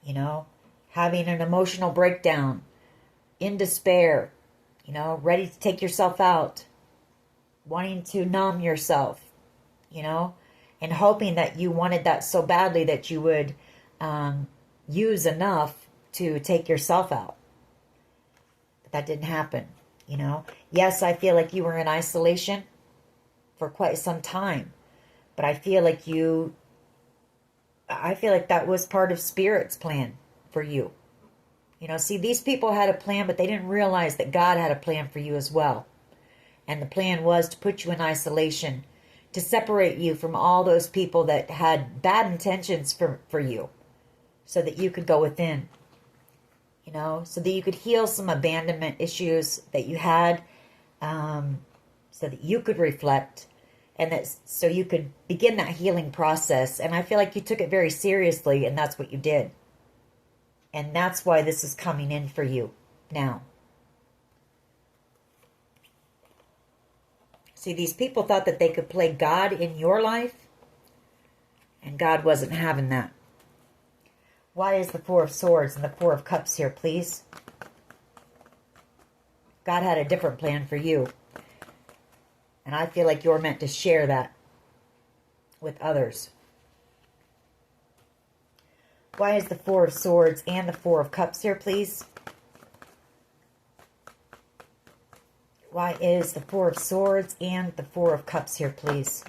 you know, having an emotional breakdown, in despair, you know, ready to take yourself out, wanting to numb yourself, you know, and hoping that you wanted that so badly that you would use enough to take yourself out. But that didn't happen, you know. Yes, I feel like you were in isolation for quite some time, but I feel like that was part of Spirit's plan for you. You know, see, these people had a plan, but they didn't realize that God had a plan for you as well. And the plan was to put you in isolation, to separate you from all those people that had bad intentions for you, so that you could go within, you know, so that you could heal some abandonment issues that you had, so that you could reflect, and that so you could begin that healing process. And I feel like you took it very seriously, and that's what you did. And that's why this is coming in for you now. See, these people thought that they could play God in your life, and God wasn't having that. Why is the Four of Swords and the Four of Cups here, please? God had a different plan for you. And I feel like you're meant to share that with others. Why is the Four of Swords and the Four of Cups here, please? Why is the Four of Swords and the Four of Cups here, please?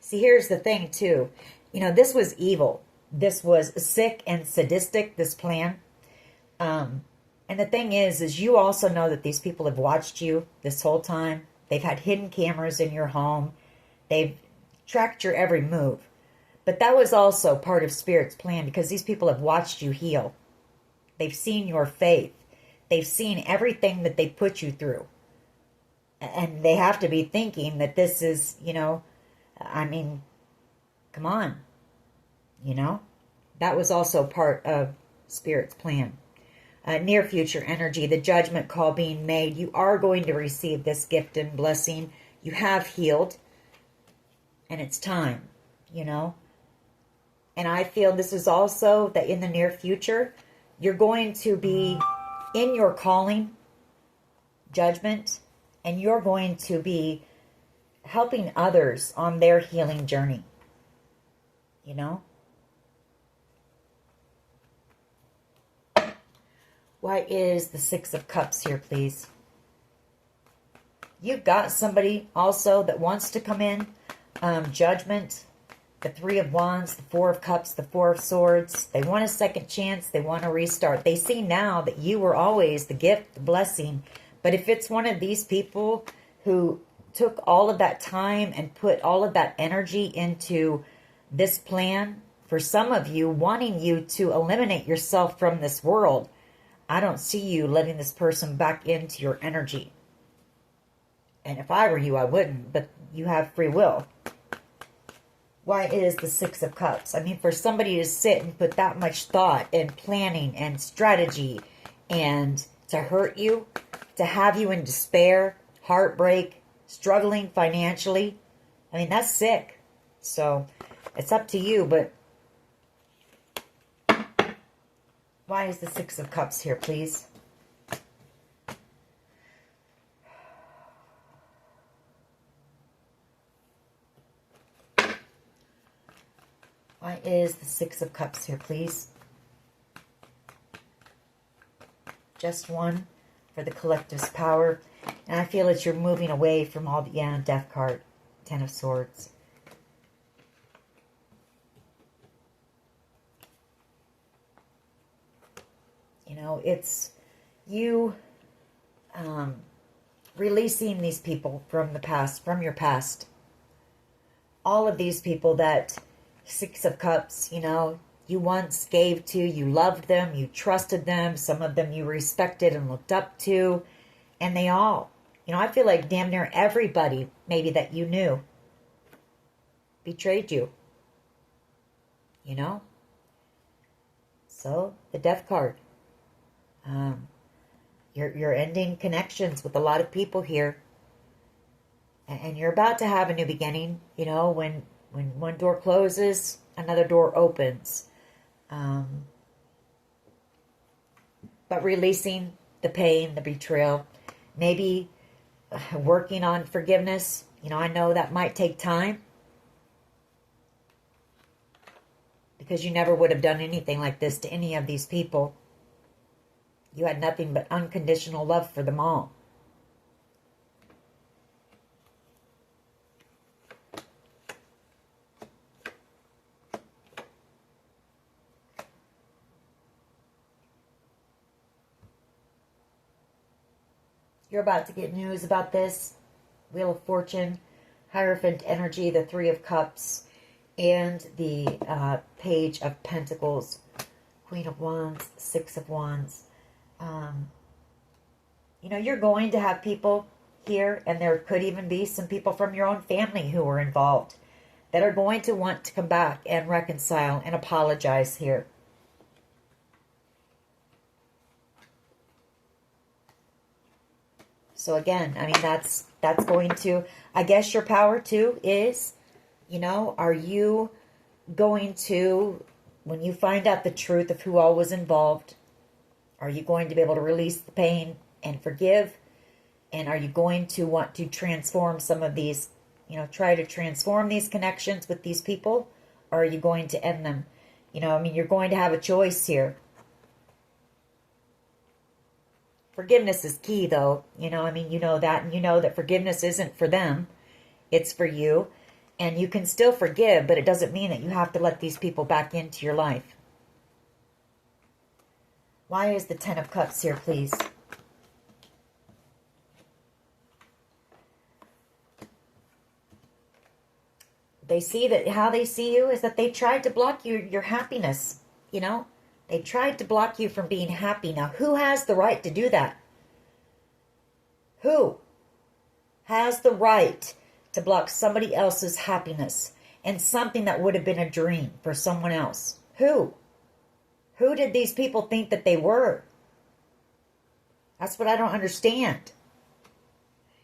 See, here's the thing, too. You know, this was evil. This was sick and sadistic, this plan. And the thing is you also know that these people have watched you this whole time. They've had hidden cameras in your home. They've tracked your every move. But that was also part of Spirit's plan, because these people have watched you heal. They've seen your faith. They've seen everything that they put you through. And they have to be thinking that this is, you know, I mean, come on. You know, that was also part of Spirit's plan. Near future energy, the judgment call being made. You are going to receive this gift and blessing. You have healed. And it's time, you know. And I feel this is also that in the near future, you're going to be in your calling, judgment, and you're going to be helping others on their healing journey. You know? Why is the Six of Cups here, please? You've got somebody also that wants to come in. Judgment, the Three of Wands, the Four of Cups, the Four of Swords. They want a second chance. They want to restart. They see now that you were always the gift, the blessing. But if it's one of these people who took all of that time and put all of that energy into this plan, for some of you, wanting you to eliminate yourself from this world, I don't see you letting this person back into your energy. And if I were you, I wouldn't, but you have free will. Why is the Six of Cups? I mean, for somebody to sit and put that much thought and planning and strategy and to hurt you, to have you in despair, heartbreak, struggling financially, I mean, that's sick. So it's up to you, but why is the Six of Cups here, please? Why is the Six of Cups here, please? Just one for the collective's power. And I feel that you're moving away from all the, Death card. Ten of Swords. You know, it's you releasing these people from the past, from your past. All of these people that Six of Cups, you know, you once gave to, you loved them, you trusted them, some of them you respected and looked up to, and they all, you know, I feel like damn near everybody maybe that you knew betrayed you, you know? So, the Death card. You're ending connections with a lot of people here. And you're about to have a new beginning. You know, when one door closes, another door opens. But releasing the pain, the betrayal, maybe working on forgiveness. You know, I know that might take time. Because you never would have done anything like this to any of these people. You had nothing but unconditional love for them all. You're about to get news about this. Wheel of Fortune, Hierophant energy, the Three of Cups, and the Page of Pentacles, Queen of Wands, Six of Wands. You know, you're going to have people here, and there could even be some people from your own family who are involved that are going to want to come back and reconcile and apologize here. So again, I mean, that's going to, I guess your power too is, you know, are you going to, when you find out the truth of who all was involved, are you going to be able to release the pain and forgive? And are you going to want to transform some of these, you know, try to transform these connections with these people? Or are you going to end them? You know, I mean, you're going to have a choice here. Forgiveness is key, though. You know, I mean, you know that. And you know that forgiveness isn't for them. It's for you. And you can still forgive, but it doesn't mean that you have to let these people back into your life. Why is the Ten of Cups here, please? They see that, how they see you is that they tried to block your happiness, you know? They tried to block you from being happy. Now, who has the right to do that? Who has the right to block somebody else's happiness and something that would have been a dream for someone else? Who? Who did these people think that they were? That's what I don't understand.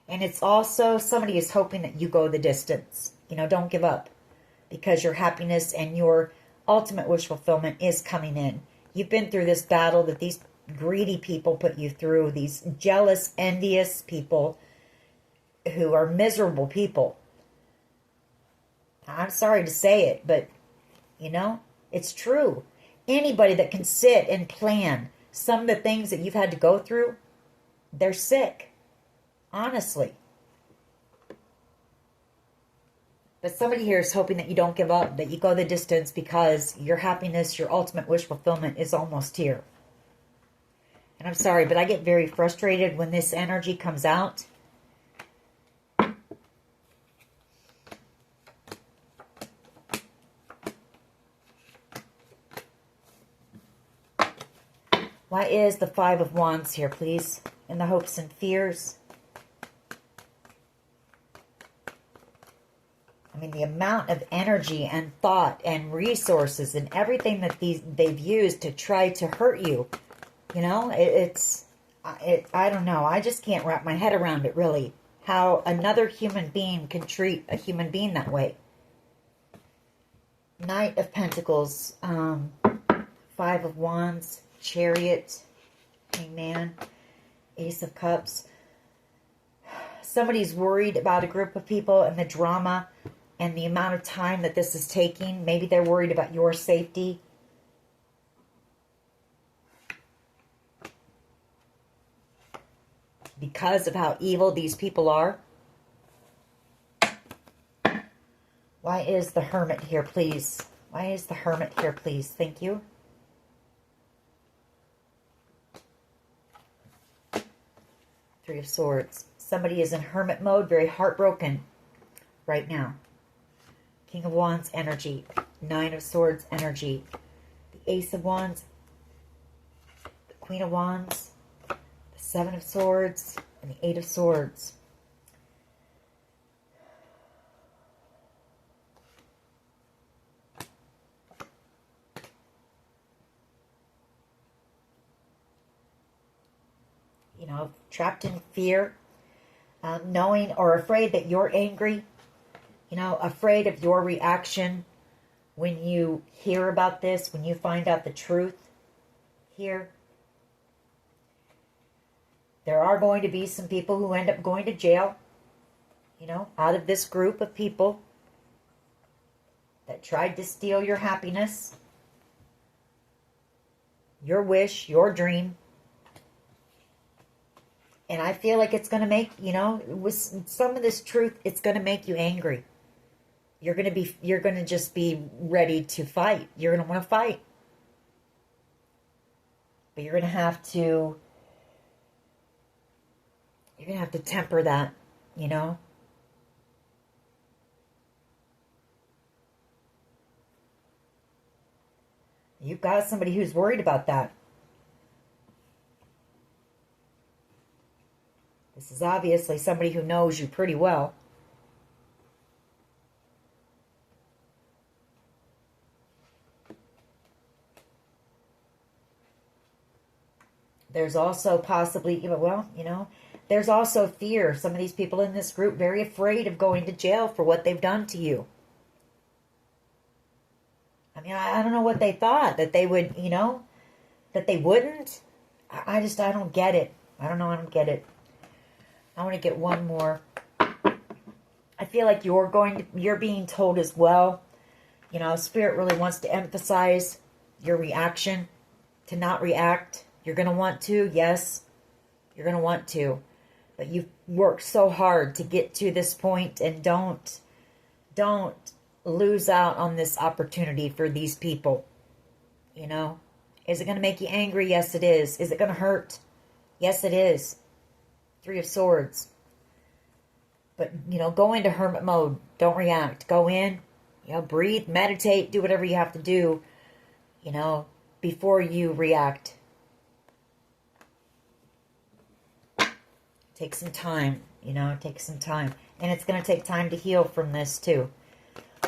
And it's also somebody is hoping that you go the distance. You know, don't give up. Because your happiness and your ultimate wish fulfillment is coming in. You've been through this battle that these greedy people put you through. These jealous, envious people who are miserable people. I'm sorry to say it, but, you know, it's true. Anybody that can sit and plan some of the things that you've had to go through, they're sick. Honestly. But somebody here is hoping that you don't give up, that you go the distance because your happiness, your ultimate wish fulfillment is almost here. And I'm sorry, but I get very frustrated when this energy comes out. Why is the Five of Wands here, please? In the hopes and fears. I mean, the amount of energy and thought and resources and everything that they've used to try to hurt you. You know, I don't know. I just can't wrap my head around it, really. How another human being can treat a human being that way. Knight of Pentacles, Five of Wands, Chariot, Hangman, Ace of Cups. Somebody's worried about a group of people and the drama and the amount of time that this is taking. Maybe they're worried about your safety. Because of how evil these people are. Why is the Hermit here, please? Why is the Hermit here, please? Thank you. Three of Swords. Somebody is in Hermit mode, very heartbroken right now. King of Wands energy. Nine of Swords energy. The Ace of Wands. The Queen of Wands. The Seven of Swords. And the Eight of Swords. You know, trapped in fear, knowing or afraid that you're angry, you know, afraid of your reaction when you hear about this, when you find out the truth here. There are going to be some people who end up going to jail, you know, out of this group of people that tried to steal your happiness, your wish, your dream. And I feel like it's going to make, you know, with some of this truth, it's going to make you angry. You're going to just be ready to fight. You're going to want to fight. But you're going to have to temper that, you know. You've got somebody who's worried about that. This is obviously somebody who knows you pretty well. There's also possibly, well, you know, there's also fear. Some of these people in this group very afraid of going to jail for what they've done to you. I mean, I don't know what they thought, that they would, you know, that they wouldn't. I don't get it. I don't get it. I want to get one more. I feel like you're being told as well. You know, Spirit really wants to emphasize your reaction, to not react. You're going to want to, yes. You're going to want to. But you've worked so hard to get to this point, and don't lose out on this opportunity for these people. You know? Is it going to make you angry? Yes, it is. Is it going to hurt? Yes, it is. Three of Swords. But, you know, go into hermit mode. Don't react. Go in, you know, breathe, meditate, do whatever you have to do, you know, before you react. Take some time, you know, take some time. And it's going to take time to heal from this, too.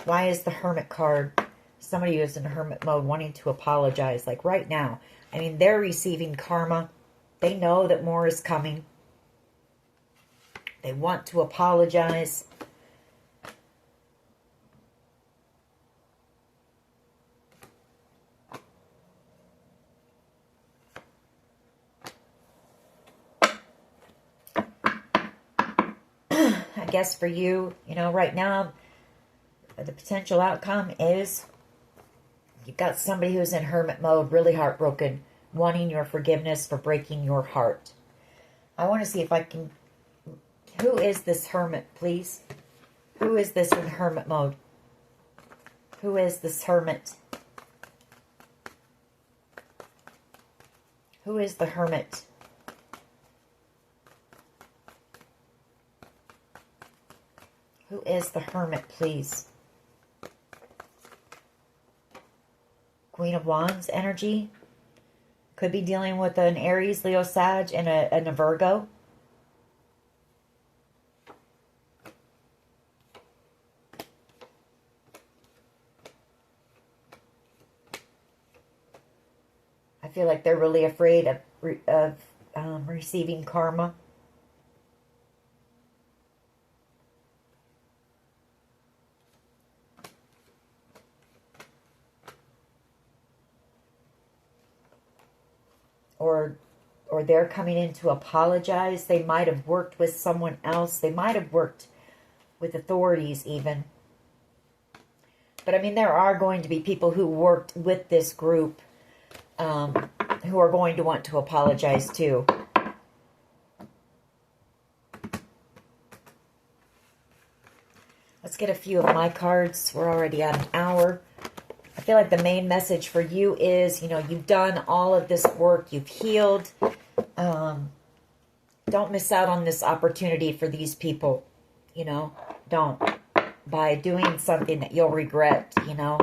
Why is the Hermit card? Somebody who's in hermit mode wanting to apologize, like right now. I mean, they're receiving karma. They know that more is coming. They want to apologize. I guess for you, you know, right now, the potential outcome is you've got somebody who's in hermit mode, really heartbroken, wanting your forgiveness for breaking your heart. I want to see if I can... Who is this hermit, please? Who is this in hermit mode? Who is this hermit? Who is the hermit? Who is the hermit, please? Queen of Wands energy. Could be dealing with an Aries, Leo, Sag, and a Virgo. I feel like they're really afraid of receiving karma. Or they're coming in to apologize. They might have worked with someone else. They might have worked with authorities even. But I mean, there are going to be people who worked with this group who are going to want to apologize too. Let's get a few of my cards. We're already at an hour. I feel like the main message for you is, you know, you've done all of this work. You've healed. Don't miss out on this opportunity for these people. You know, don't. By doing something that you'll regret, you know.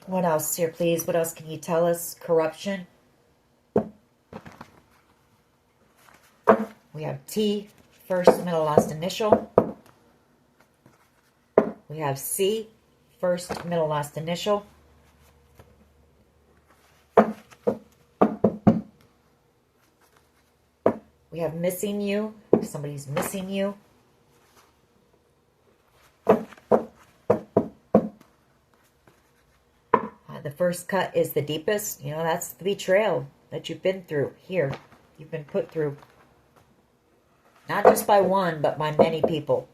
What else here, please? What else can you tell us? Corruption. We have T, first, middle, last initial. We have C, first, middle, last initial. We have missing you. Somebody's missing you. The first cut is the deepest. You know, that's the betrayal that you've been through here. You've been put through. Not just by one, but by many people.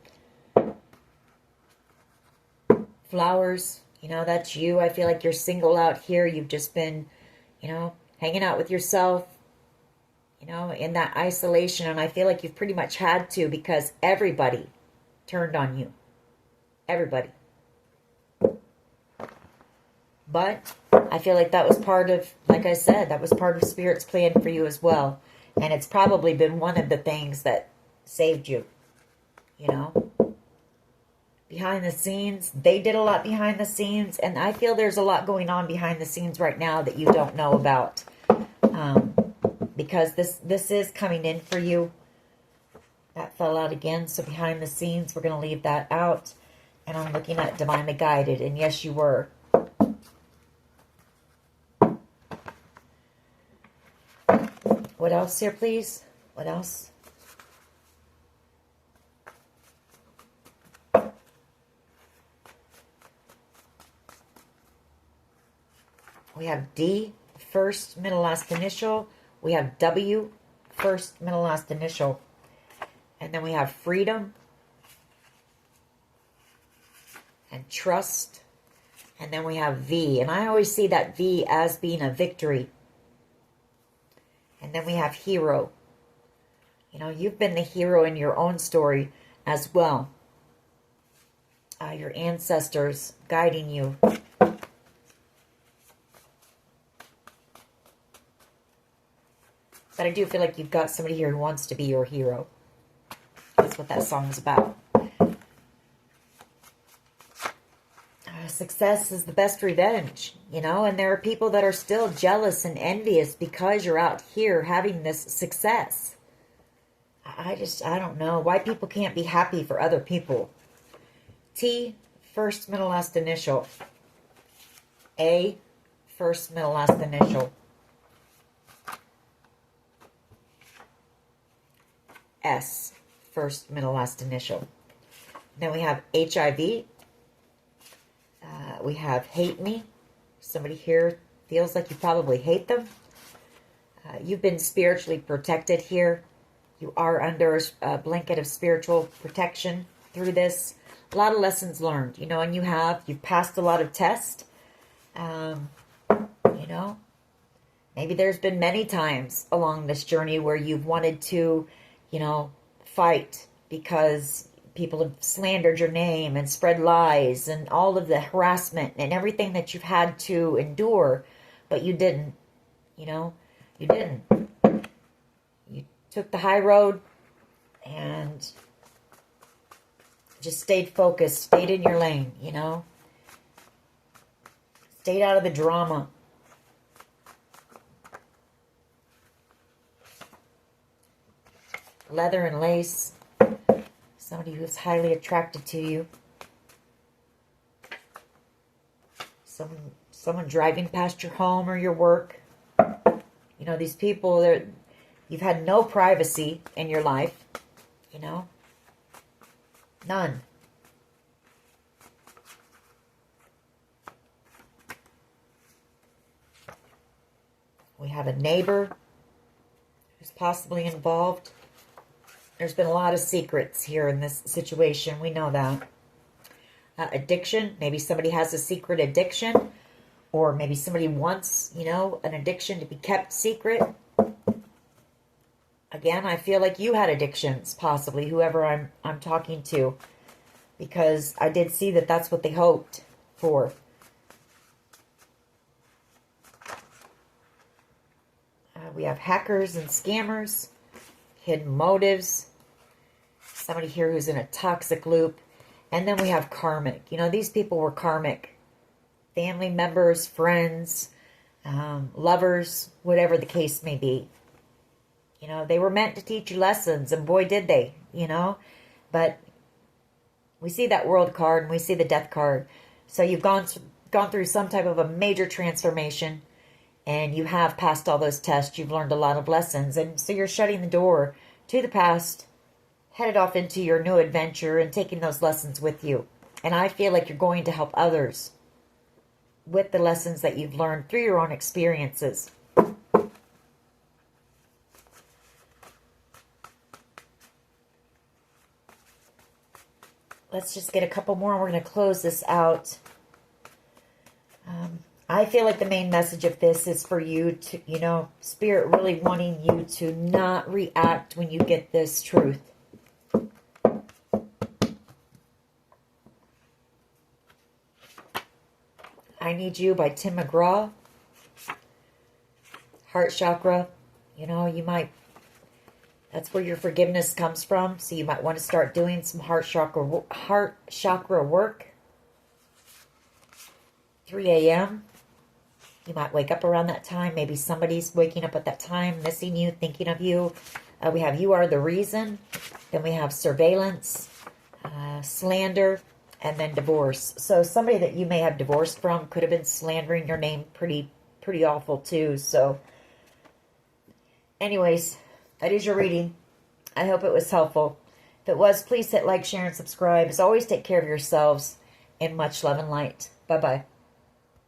Flowers, you know, that's you. I feel like you're single out here. You've just been, you know, hanging out with yourself, you know, in that isolation. And I feel like you've pretty much had to because everybody turned on you. Everybody. But I feel like that was part of, like I said, that was part of Spirit's plan for you as well. And it's probably been one of the things that saved you, you know. Behind the scenes, they did a lot behind the scenes. And I feel there's a lot going on behind the scenes right now that you don't know about. Because this is coming in for you. That fell out again. So behind the scenes, we're going to leave that out. And I'm looking at divinely guided. And yes, you were. What else here, please? What else? We have D, first, middle, last initial. We have W, first, middle, last initial. And then we have freedom and trust. And then we have V. And I always see that V as being a victory. And then we have hero. You know, you've been the hero in your own story as well. Your ancestors guiding you. But I do feel like you've got somebody here who wants to be your hero. That's what that song's about. Success is the best revenge, you know, and there are people that are still jealous and envious because you're out here having this success. I don't know why people can't be happy for other people. T, first, middle, last initial. A, first, middle, last initial. S, first, middle, last initial. Then we have HIV. We have hate me. Somebody here feels like you probably hate them. You've been spiritually protected here. You are under a blanket of spiritual protection through this. A lot of lessons learned, you know, and you've passed a lot of tests. You know, maybe there's been many times along this journey where you've wanted to, you know, fight because people have slandered your name and spread lies and all of the harassment and everything that you've had to endure, but you didn't, you know, you didn't. You took the high road and just stayed focused, stayed in your lane, you know, stayed out of the drama. Leather and lace. Somebody who's highly attracted to you. Someone driving past your home or your work. You know, these people, you've had no privacy in your life. You know? None. We have a neighbor who's possibly involved. There's been a lot of secrets here in this situation. We know that. Addiction. Maybe somebody has a secret addiction. Or maybe somebody wants, you know, an addiction to be kept secret. Again, I feel like you had addictions, possibly, whoever I'm talking to. Because I did see that that's what they hoped for. We have hackers and scammers. Hidden motives. Somebody here who's in a toxic loop. And then we have karmic. You know, these people were karmic. Family members, friends, lovers, whatever the case may be. You know, they were meant to teach you lessons, and boy, did they, you know. But we see that world card, and we see the death card. So you've gone through some type of a major transformation, and you have passed all those tests. You've learned a lot of lessons, and so you're shutting the door to the past, headed off into your new adventure, and taking those lessons with you. And I feel like you're going to help others with the lessons that you've learned through your own experiences. Let's just get a couple more and we're going to close this out. I feel like the main message of this is for you to, you know, Spirit really wanting you to not react when you get this truth. I Need You by Tim McGraw. Heart chakra. You know, you might, that's where your forgiveness comes from. So you might want to start doing some heart chakra work. 3 a.m. You might wake up around that time. Maybe somebody's waking up at that time, missing you, thinking of you. We have You Are the Reason. Then we have surveillance, slander, and then divorce. So somebody that you may have divorced from could have been slandering your name pretty awful too. So anyways, that is your reading. I hope it was helpful. If it was, please hit like, share, and subscribe. As always, take care of yourselves, and much love and light. Bye-bye.